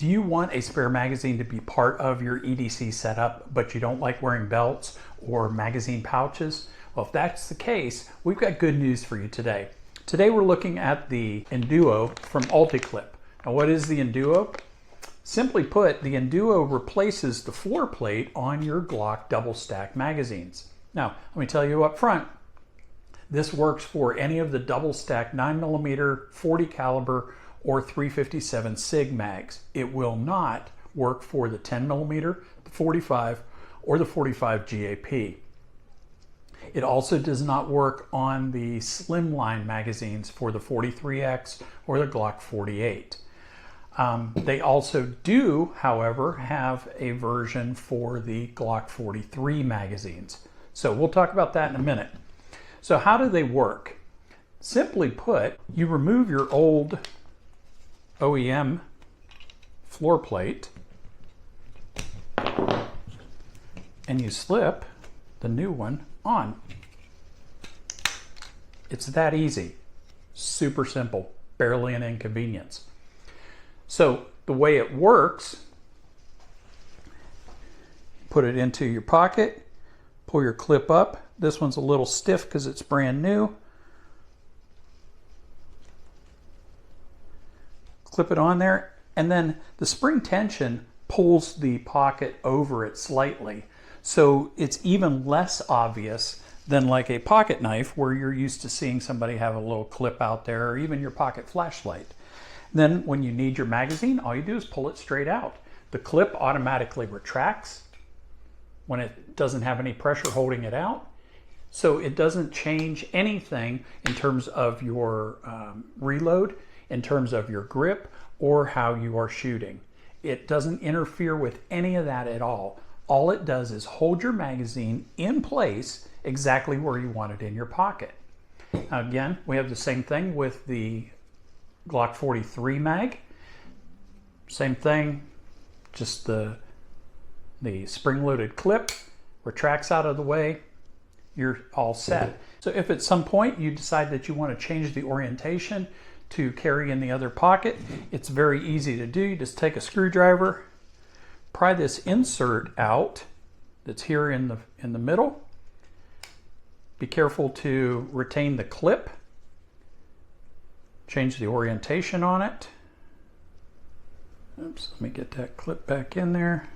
Do you want a spare magazine to be part of your EDC setup, but you don't like wearing belts or magazine pouches? Well, if that's the case, we've got good news for you today. Today we're looking at the Enduo from UltiClip. Now, what is the Enduo? Simply put, the Enduo replaces the floor plate on your Glock double stack magazines. Now, let me tell you up front, this works for any of the double stack 9mm, 40 caliber, or 357 SIG mags. It will not work for the 10mm, the 45, or the 45 GAP. It also does not work on the slimline magazines for the 43X or the Glock 48. They also do, however, have a version for the Glock 43 magazines. So we'll talk about that in a minute. So how do they work? Simply put, you remove your old OEM floor plate and you slip the new one on. It's that easy. Super simple, barely an inconvenience. So the way it works, put it into your pocket, pull your clip up. This one's a little stiff because it's brand new. Clip it on there, and then the spring tension pulls the pocket over it slightly. So it's even less obvious than like a pocket knife where you're used to seeing somebody have a little clip out there, or even your pocket flashlight. Then when you need your magazine, all you do is pull it straight out. The clip automatically retracts when it doesn't have any pressure holding it out. So it doesn't change anything in terms of your reload, in terms of your grip, or how you are shooting. It doesn't interfere with any of that at all. All it does is hold your magazine in place exactly where you want it in your pocket. Now again, we have the same thing with the Glock 43 mag. Same thing, just the spring-loaded clip retracts out of the way, you're all set. So if at some point you decide that you want to change the orientation to carry in the other pocket, it's very easy to do. You just take a screwdriver, pry this insert out that's here in the middle. Be careful to retain the clip. Change the orientation on it. Oops, let me get that clip back in there.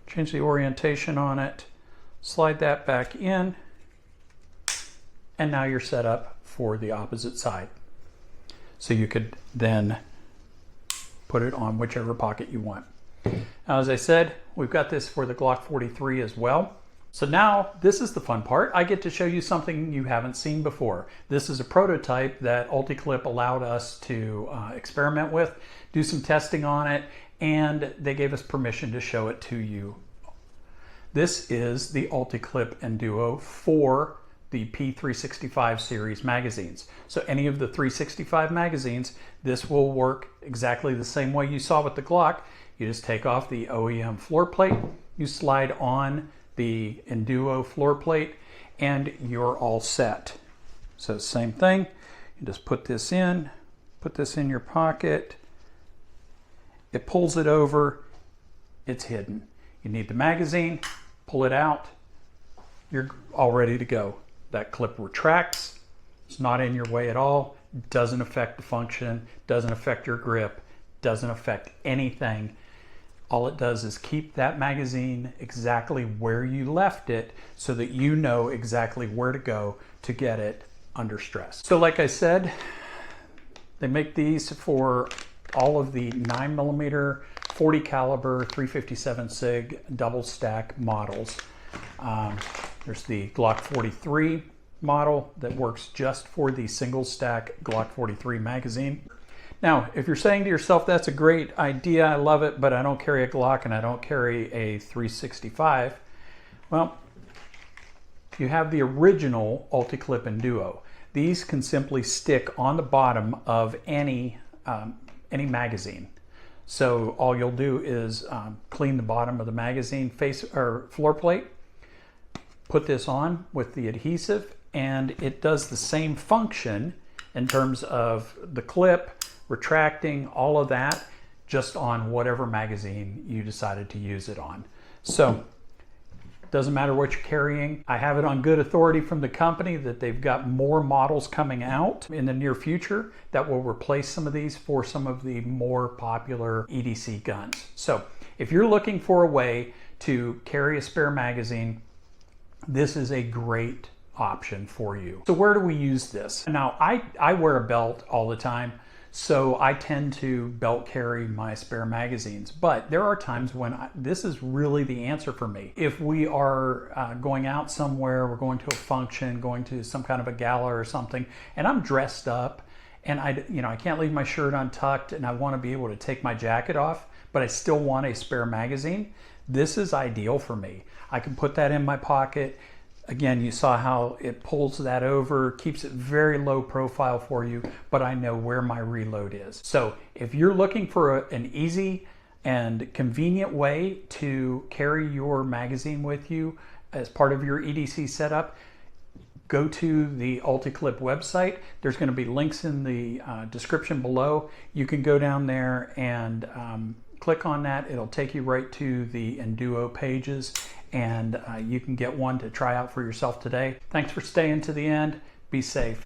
Change the orientation on it, slide that back in, and now you're set up for the opposite side. So you could then put it on whichever pocket you want. Now, as I said, we've got this for the Glock 43 as well. So now this is the fun part. I get to show you something you haven't seen before. This is a prototype that UltiClip allowed us to experiment with, do some testing on it, and they gave us permission to show it to you. This is the UltiClip Enduo for the P365 series magazines. So any of the 365 magazines, this will work exactly the same way you saw with the Glock. You just take off the OEM floor plate, you slide on the Enduo floor plate, and you're all set. So same thing, you just put this in your pocket, it pulls it over, it's hidden. You need the magazine, pull it out, you're all ready to go. That clip retracts, it's not in your way at all, doesn't affect the function, doesn't affect your grip, doesn't affect anything. All it does is keep that magazine exactly where you left it so that you know exactly where to go to get it under stress. So like I said, they make these for all of the 9mm, 40 caliber, 357 SIG double stack models. There's the Glock 43 model that works just for the single stack Glock 43 magazine. Now, if you're saying to yourself, that's a great idea, I love it, but I don't carry a Glock and I don't carry a 365, well, you have the original UltiClip Enduo. These can simply stick on the bottom of any magazine. So all you'll do is clean the bottom of the magazine face or floor plate, put this on with the adhesive, and it does the same function in terms of the clip, retracting, all of that, just on whatever magazine you decided to use it on. So doesn't matter what you're carrying. I have it on good authority from the company that they've got more models coming out in the near future that will replace some of these for some of the more popular EDC guns. So if you're looking for a way to carry a spare magazine, this is a great option for you. So where do we use this? Now, I wear a belt all the time, so I tend to belt carry my spare magazines, but there are times when this is really the answer for me. If we are going out somewhere, we're going to a function, going to some kind of a gala or something, and I'm dressed up and I can't leave my shirt untucked and I want to be able to take my jacket off, but I still want a spare magazine, this is ideal for me. I can put that in my pocket. Again, you saw how it pulls that over, keeps it very low profile for you, but I know where my reload is. So if you're looking for an easy and convenient way to carry your magazine with you as part of your EDC setup, go to the UltiClip website. There's going to be links in the description below. You can go down there and click on that. It'll take you right to the Enduo pages, and you can get one to try out for yourself today. Thanks for staying to the end. Be safe.